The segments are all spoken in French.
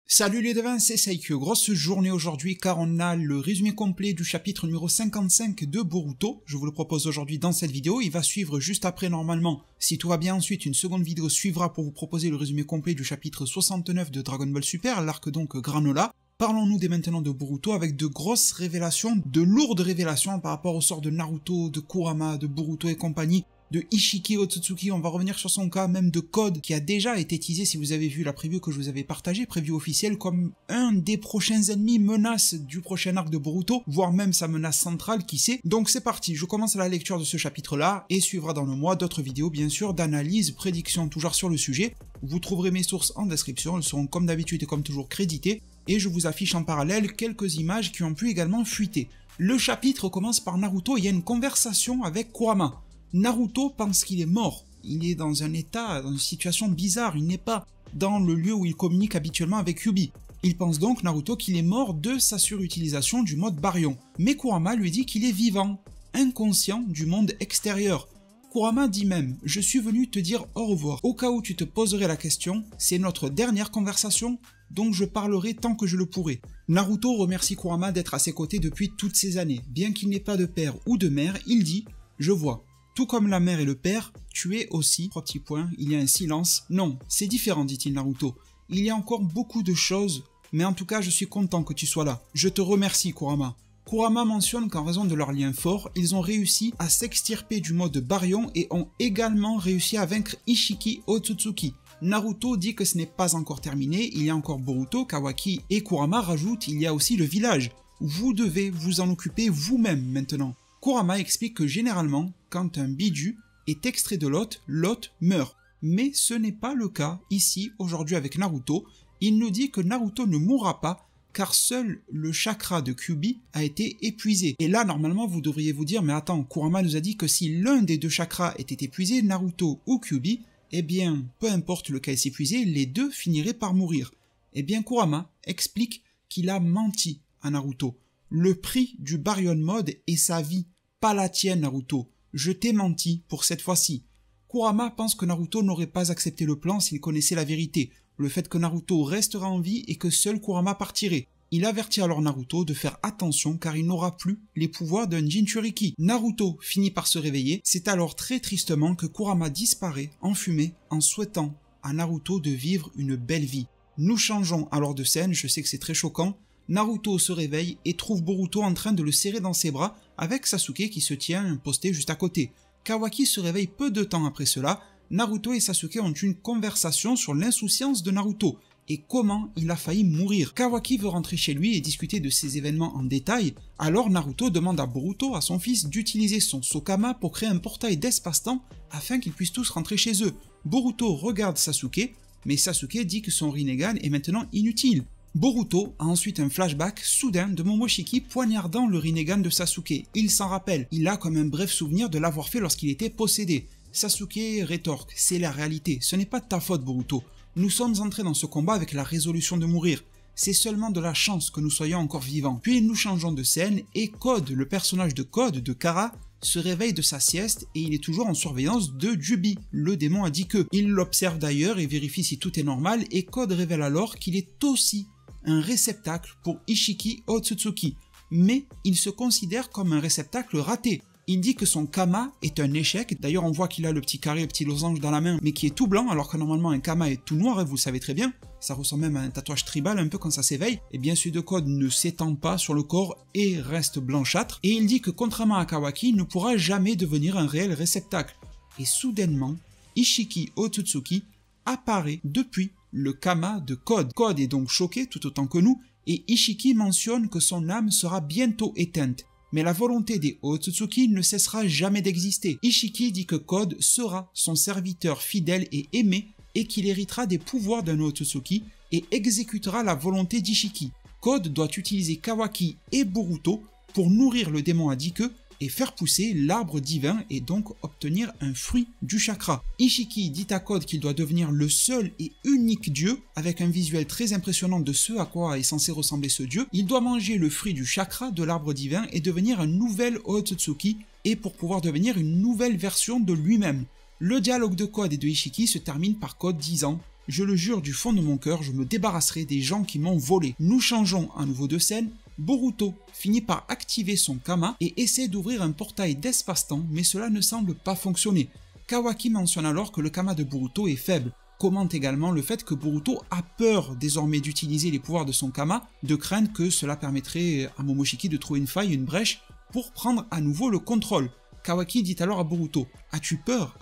Salut les devins, c'est Saikyo. Grosse journée aujourd'hui car on a le résumé complet du chapitre numéro 55 de Boruto. Je vous le propose aujourd'hui dans cette vidéo. Il va suivre juste après normalement. Si tout va bien ensuite, une seconde vidéo suivra pour vous proposer le résumé complet du chapitre 69 de Dragon Ball Super, l'arc donc Granola. Parlons-nous dès maintenant de Boruto avec de grosses révélations, de lourdes révélations par rapport au sort de Naruto, de Kurama, de Boruto et compagnie. De Ishiki Otsutsuki, on va revenir sur son cas, même de Code, qui a déjà été teasé si vous avez vu la preview que je vous avais partagée, preview officielle, comme un des prochains ennemis menace du prochain arc de Boruto, voire même sa menace centrale, qui sait. Donc c'est parti, je commence la lecture de ce chapitre-là, et suivra dans le mois d'autres vidéos, bien sûr, d'analyse, prédiction, toujours sur le sujet. Vous trouverez mes sources en description, elles seront comme d'habitude et comme toujours créditées, et je vous affiche en parallèle quelques images qui ont pu également fuiter. Le chapitre commence par Naruto, il y a une conversation avec Kurama. Naruto pense qu'il est mort, il est dans un état, dans une situation bizarre, il n'est pas dans le lieu où il communique habituellement avec Kyuubi. Il pense donc, Naruto, qu'il est mort de sa surutilisation du mode Baryon. Mais Kurama lui dit qu'il est vivant, inconscient du monde extérieur. Kurama dit même « Je suis venu te dire au revoir. Au cas où tu te poserais la question, c'est notre dernière conversation, donc je parlerai tant que je le pourrai. » Naruto remercie Kurama d'être à ses côtés depuis toutes ces années. Bien qu'il n'ait pas de père ou de mère, il dit « Je vois. Tout comme la mère et le père, tu es aussi... » Trois petits points, il y a un silence. « Non, c'est différent, dit-il Naruto. Il y a encore beaucoup de choses, mais en tout cas je suis content que tu sois là. Je te remercie, Kurama. » Kurama mentionne qu'en raison de leur lien fort, ils ont réussi à s'extirper du mode Baryon et ont également réussi à vaincre Ishiki Otsutsuki. Naruto dit que ce n'est pas encore terminé, il y a encore Boruto, Kawaki et Kurama rajoute il y a aussi le village. Vous devez vous en occuper vous-même maintenant. Kurama explique que généralement, quand un biju est extrait de l'hôte, l'hôte meurt. Mais ce n'est pas le cas ici, aujourd'hui avec Naruto. Il nous dit que Naruto ne mourra pas, car seul le chakra de Kyuubi a été épuisé. Et là, normalement, vous devriez vous dire, mais attends, Kurama nous a dit que si l'un des deux chakras était épuisé, Naruto ou Kyuubi, eh bien, peu importe lequel s'épuisait, les deux finiraient par mourir. Eh bien, Kurama explique qu'il a menti à Naruto. Le prix du Baryon Mode est sa vie, pas la tienne, Naruto. Je t'ai menti pour cette fois-ci. Kurama pense que Naruto n'aurait pas accepté le plan s'il connaissait la vérité, le fait que Naruto restera en vie et que seul Kurama partirait. Il avertit alors Naruto de faire attention car il n'aura plus les pouvoirs d'un Jinchuriki. Naruto finit par se réveiller, c'est alors très tristement que Kurama disparaît en fumée en souhaitant à Naruto de vivre une belle vie. Nous changeons alors de scène, je sais que c'est très choquant. Naruto se réveille et trouve Boruto en train de le serrer dans ses bras avec Sasuke qui se tient posté juste à côté. Kawaki se réveille peu de temps après cela. Naruto et Sasuke ont une conversation sur l'insouciance de Naruto et comment il a failli mourir. Kawaki veut rentrer chez lui et discuter de ces événements en détail, alors Naruto demande à Boruto, à son fils, d'utiliser son Sokama pour créer un portail d'espace-temps afin qu'ils puissent tous rentrer chez eux. Boruto regarde Sasuke, mais Sasuke dit que son Rinnegan est maintenant inutile. Boruto a ensuite un flashback soudain de Momoshiki poignardant le Rinnegan de Sasuke. Il s'en rappelle, il a comme un bref souvenir de l'avoir fait lorsqu'il était possédé. Sasuke rétorque, c'est la réalité, ce n'est pas de ta faute Boruto. Nous sommes entrés dans ce combat avec la résolution de mourir. C'est seulement de la chance que nous soyons encore vivants. Puis nous changeons de scène et Code, le personnage de Code, de Kara, se réveille de sa sieste et il est toujours en surveillance de Jubi, le démon à 10 queues. Il l'observe d'ailleurs et vérifie si tout est normal et Code révèle alors qu'il est aussi un réceptacle pour Ishiki Otsutsuki, mais il se considère comme un réceptacle raté. Il dit que son Kama est un échec, d'ailleurs on voit qu'il a le petit carré, le petit losange dans la main, mais qui est tout blanc, alors que normalement un Kama est tout noir, et vous le savez très bien, ça ressemble même à un tatouage tribal un peu quand ça s'éveille, et bien celui de Code ne s'étend pas sur le corps et reste blanchâtre, et il dit que contrairement à Kawaki, il ne pourra jamais devenir un réel réceptacle. Et soudainement, Ishiki Otsutsuki apparaît depuis le Kama de Code. Code est donc choqué tout autant que nous, et Ishiki mentionne que son âme sera bientôt éteinte. Mais la volonté des Otsutsuki ne cessera jamais d'exister. Ishiki dit que Code sera son serviteur fidèle et aimé, et qu'il héritera des pouvoirs d'un Otsutsuki, et exécutera la volonté d'Ishiki. Code doit utiliser Kawaki et Boruto pour nourrir le démon à 10 queues, et faire pousser l'arbre divin et donc obtenir un fruit du chakra. Ishiki dit à Code qu'il doit devenir le seul et unique dieu, avec un visuel très impressionnant de ce à quoi est censé ressembler ce dieu. Il doit manger le fruit du chakra de l'arbre divin et devenir un nouvel Otsutsuki, et pour pouvoir devenir une nouvelle version de lui-même. Le dialogue de Code et de Ishiki se termine par Code disant Je le jure du fond de mon cœur, je me débarrasserai des gens qui m'ont volé. Nous changeons à nouveau de scène. Boruto finit par activer son Kama et essaie d'ouvrir un portail d'espace-temps, mais cela ne semble pas fonctionner. Kawaki mentionne alors que le Kama de Boruto est faible. Commente également le fait que Boruto a peur désormais d'utiliser les pouvoirs de son Kama, de craindre que cela permettrait à Momoshiki de trouver une faille, une brèche, pour prendre à nouveau le contrôle. Kawaki dit alors à Boruto « As-tu peur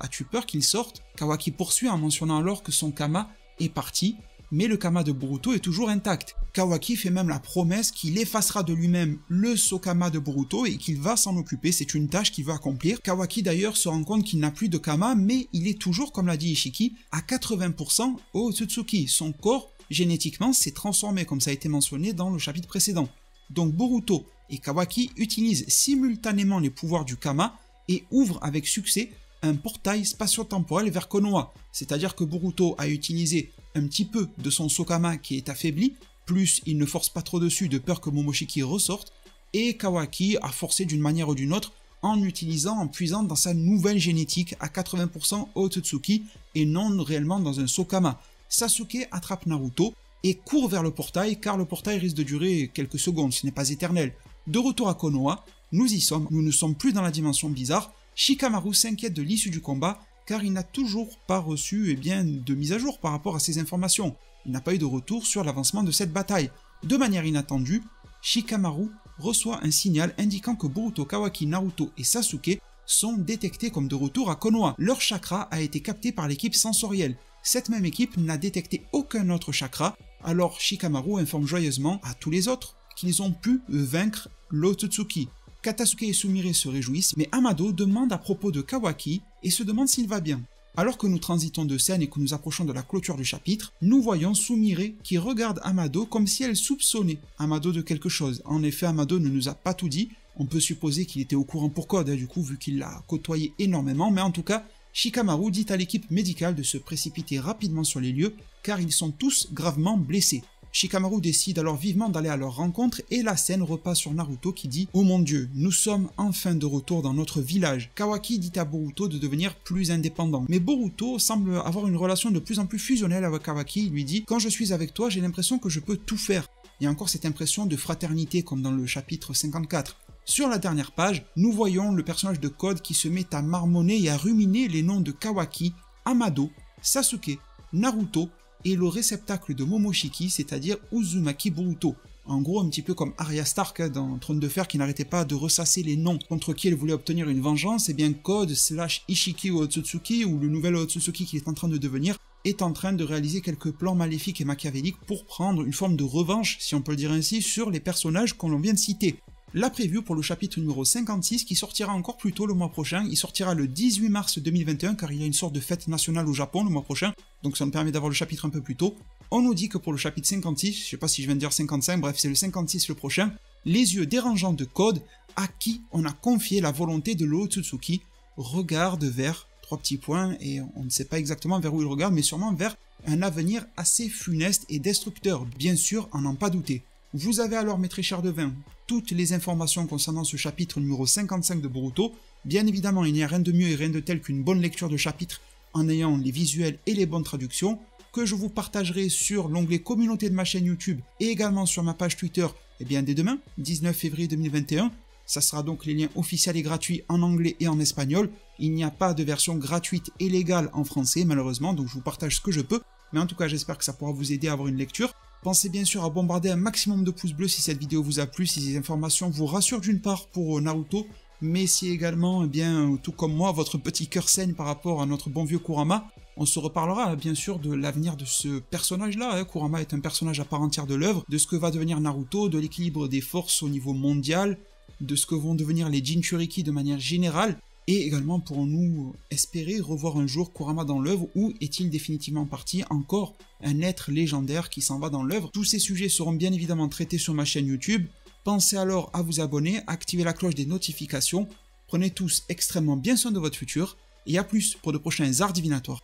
qu'il sorte ?» Kawaki poursuit en mentionnant alors que son Kama est parti, mais le Kama de Boruto est toujours intact. Kawaki fait même la promesse qu'il effacera de lui-même le Sokama de Boruto et qu'il va s'en occuper, c'est une tâche qu'il veut accomplir. Kawaki d'ailleurs se rend compte qu'il n'a plus de Kama, mais il est toujours, comme l'a dit Ishiki, à 80% au Otsutsuki. Son corps, génétiquement, s'est transformé, comme ça a été mentionné dans le chapitre précédent. Donc Boruto et Kawaki utilisent simultanément les pouvoirs du Kama et ouvrent avec succès un portail spatio-temporel vers Konoha. C'est-à-dire que Boruto a utilisé un petit peu de son Sokama qui est affaibli, plus il ne force pas trop dessus de peur que Momoshiki ressorte, et Kawaki a forcé d'une manière ou d'une autre en puisant dans sa nouvelle génétique à 80% Otsutsuki et non réellement dans un Sokama. Sasuke attrape Naruto et court vers le portail car le portail risque de durer quelques secondes, ce n'est pas éternel. De retour à Konoha, nous y sommes, nous ne sommes plus dans la dimension bizarre. Shikamaru s'inquiète de l'issue du combat car il n'a toujours pas reçu de mise à jour par rapport à ces informations. Il n'a pas eu de retour sur l'avancement de cette bataille. De manière inattendue, Shikamaru reçoit un signal indiquant que Boruto, Kawaki, Naruto et Sasuke sont détectés comme de retour à Konoha. Leur chakra a été capté par l'équipe sensorielle. Cette même équipe n'a détecté aucun autre chakra, alors Shikamaru informe joyeusement à tous les autres qu'ils ont pu vaincre l'Otsutsuki. Katasuke et Sumire se réjouissent, mais Amado demande à propos de Kawaki et se demande s'il va bien. Alors que nous transitons de scène et que nous approchons de la clôture du chapitre, nous voyons Sumire qui regarde Amado comme si elle soupçonnait Amado de quelque chose. En effet, Amado ne nous a pas tout dit, on peut supposer qu'il était au courant pour Code, du coup, vu qu'il l'a côtoyé énormément, mais en tout cas, Shikamaru dit à l'équipe médicale de se précipiter rapidement sur les lieux, car ils sont tous gravement blessés. Shikamaru décide alors vivement d'aller à leur rencontre et la scène repasse sur Naruto qui dit « Oh mon dieu, nous sommes enfin de retour dans notre village ». Kawaki dit à Boruto de devenir plus indépendant. Mais Boruto semble avoir une relation de plus en plus fusionnelle avec Kawaki. Il lui dit « Quand je suis avec toi, j'ai l'impression que je peux tout faire ». Il y a encore cette impression de fraternité comme dans le chapitre 54. Sur la dernière page, nous voyons le personnage de Code qui se met à marmonner et à ruminer les noms de Kawaki, Amado, Sasuke, Naruto et le réceptacle de Momoshiki, c'est-à-dire Uzumaki Boruto. En gros, un petit peu comme Arya Stark dans Trône de Fer qui n'arrêtait pas de ressasser les noms contre qui elle voulait obtenir une vengeance, et bien Code / Ishiki Otsutsuki, ou le nouvel Otsutsuki qu'il est en train de devenir, est en train de réaliser quelques plans maléfiques et machiavéliques pour prendre une forme de revanche, si on peut le dire ainsi, sur les personnages qu'on vient de citer. La preview pour le chapitre numéro 56 qui sortira encore plus tôt le mois prochain, il sortira le 18 mars 2021 car il y a une sorte de fête nationale au Japon le mois prochain, donc ça me permet d'avoir le chapitre un peu plus tôt. On nous dit que pour le chapitre 56, je sais pas si je viens de dire 55, bref c'est le 56 le prochain, les yeux dérangeants de Code à qui on a confié la volonté de l'Otsutsuki regardent vers 3 petits points et on ne sait pas exactement vers où il regarde mais sûrement vers un avenir assez funeste et destructeur, bien sûr à n'en pas douter. Vous avez alors, mes très chers devins, toutes les informations concernant ce chapitre numéro 55 de Boruto. Bien évidemment, il n'y a rien de mieux et rien de tel qu'une bonne lecture de chapitre en ayant les visuels et les bonnes traductions, que je vous partagerai sur l'onglet communauté de ma chaîne YouTube et également sur ma page Twitter dès demain, 19 février 2021. Ça sera donc les liens officiels et gratuits en anglais et en espagnol. Il n'y a pas de version gratuite et légale en français, malheureusement, donc je vous partage ce que je peux. Mais en tout cas, j'espère que ça pourra vous aider à avoir une lecture. Pensez bien sûr à bombarder un maximum de pouces bleus si cette vidéo vous a plu, si ces informations vous rassurent d'une part pour Naruto, mais si également, tout comme moi, votre petit cœur saigne par rapport à notre bon vieux Kurama. On se reparlera bien sûr de l'avenir de ce personnage-là. Kurama est un personnage à part entière de l'œuvre, de ce que va devenir Naruto, de l'équilibre des forces au niveau mondial, de ce que vont devenir les Jinchuriki de manière générale, et également pourrons-nous espérer revoir un jour Kurama dans l'œuvre ou est-il définitivement parti, encore un être légendaire qui s'en va dans l'œuvre. Tous ces sujets seront bien évidemment traités sur ma chaîne YouTube. Pensez alors à vous abonner, à activer la cloche des notifications. Prenez tous extrêmement bien soin de votre futur et à plus pour de prochains arts divinatoires.